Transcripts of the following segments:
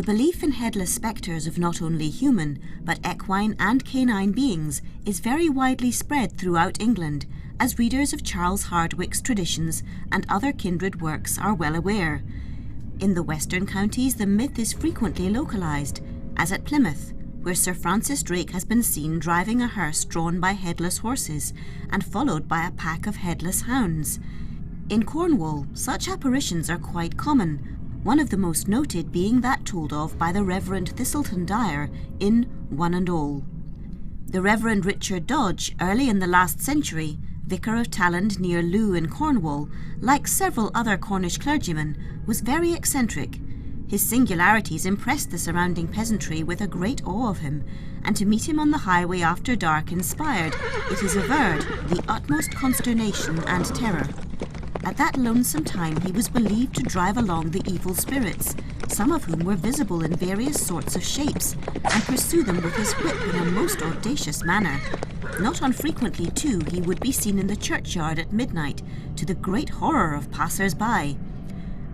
belief in headless spectres of not only human, but equine and canine beings is very widely spread throughout England, as readers of Charles Hardwicke's traditions and other kindred works are well aware. In the western counties the myth is frequently localised, as at Plymouth, where Sir Francis Drake has been seen driving a hearse drawn by headless horses and followed by a pack of headless hounds. In Cornwall, such apparitions are quite common, one of the most noted being that told of by the Reverend Thistleton Dyer in One and All. The Reverend Richard Dodge, early in the last century, Vicar of Talland near Looe in Cornwall, like several other Cornish clergymen, was very eccentric. His singularities impressed the surrounding peasantry with a great awe of him, and to meet him on the highway after dark inspired, it is averred, the utmost consternation and terror. At that lonesome time he was believed to drive along the evil spirits, some of whom were visible in various sorts of shapes, and pursue them with his whip in a most audacious manner. Not unfrequently, too, he would be seen in the churchyard at midnight, to the great horror of passers-by.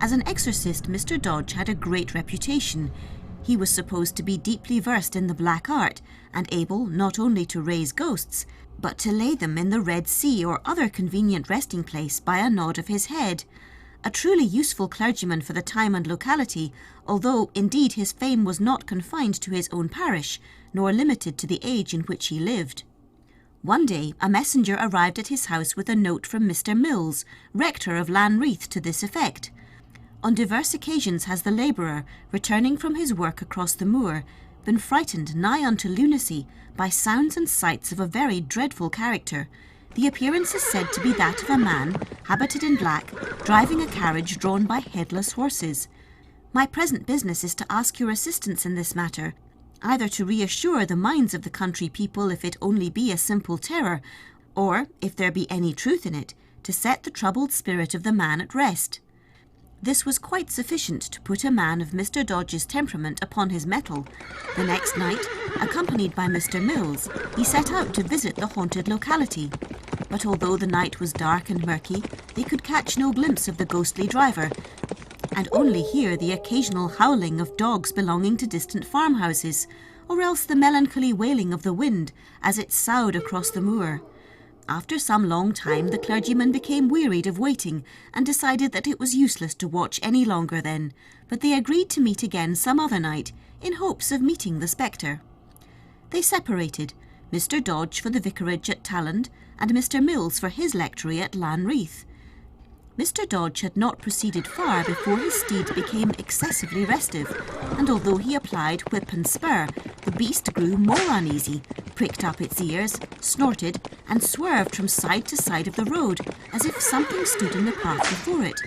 As an exorcist, Mr. Dodge had a great reputation. He was supposed to be deeply versed in the black art, and able not only to raise ghosts, but to lay them in the Red Sea or other convenient resting place by a nod of his head. A truly useful clergyman for the time and locality, although indeed his fame was not confined to his own parish, nor limited to the age in which he lived. One day a messenger arrived at his house with a note from Mr. Mills, rector of Lanreath, to this effect. On diverse occasions has the labourer, returning from his work across the moor, been frightened nigh unto lunacy by sounds and sights of a very dreadful character. The appearance is said to be that of a man, habited in black, driving a carriage drawn by headless horses. My present business is to ask your assistance in this matter, either to reassure the minds of the country people if it only be a simple terror, or, if there be any truth in it, to set the troubled spirit of the man at rest. This was quite sufficient to put a man of Mr. Dodge's temperament upon his mettle. The next night, accompanied by Mr. Mills, he set out to visit the haunted locality. But although the night was dark and murky, they could catch no glimpse of the ghostly driver, and only hear the occasional howling of dogs belonging to distant farmhouses, or else the melancholy wailing of the wind as it soughed across the moor. After some long time the clergyman became wearied of waiting and decided that it was useless to watch any longer then, but they agreed to meet again some other night, in hopes of meeting the spectre. They separated, Mr. Dodge for the vicarage at Talland, and Mr. Mills for his lectury at Lanreath. Mr. Dodge had not proceeded far before his steed became excessively restive, and although he applied whip and spur, the beast grew more uneasy, pricked up its ears, snorted, and swerved from side to side of the road, as if something stood in the path before it.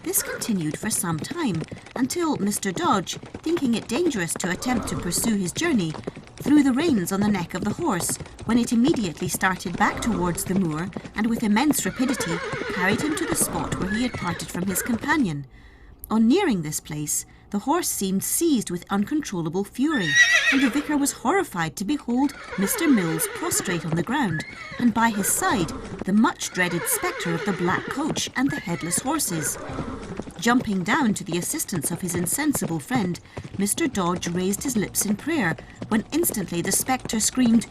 This continued for some time, until Mr. Dodge, thinking it dangerous to attempt to pursue his journey, threw the reins on the neck of the horse, when it immediately started back towards the moor, and with immense rapidity carried him to the spot where he had parted from his companion. On nearing this place, the horse seemed seized with uncontrollable fury, and the vicar was horrified to behold Mr. Mills prostrate on the ground, and by his side the much-dreaded spectre of the black coach and the headless horses. Jumping down to the assistance of his insensible friend, Mr. Dodge raised his lips in prayer, when instantly the spectre screamed,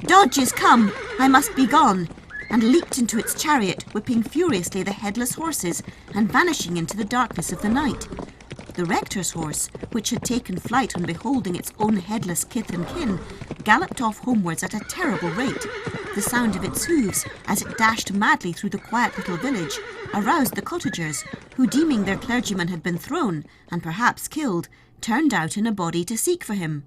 "Dodge is come! I must be gone!" and leaped into its chariot, whipping furiously the headless horses and vanishing into the darkness of the night. The rector's horse, which had taken flight on beholding its own headless kith and kin, galloped off homewards at a terrible rate. The sound of its hoofs, as it dashed madly through the quiet little village, aroused the cottagers, who, deeming their clergyman had been thrown, and perhaps killed, turned out in a body to seek for him.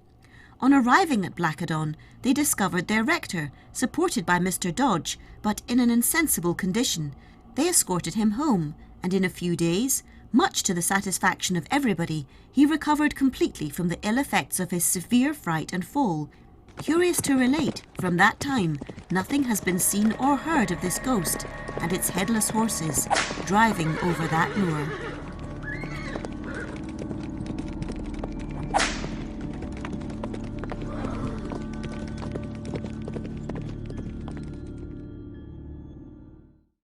On arriving at Blackadon, they discovered their rector, supported by Mr. Dodge, but in an insensible condition. They escorted him home, and in a few days, much to the satisfaction of everybody, he recovered completely from the ill effects of his severe fright and fall. Curious to relate, from that time, nothing has been seen or heard of this ghost and its headless horses driving over that moor.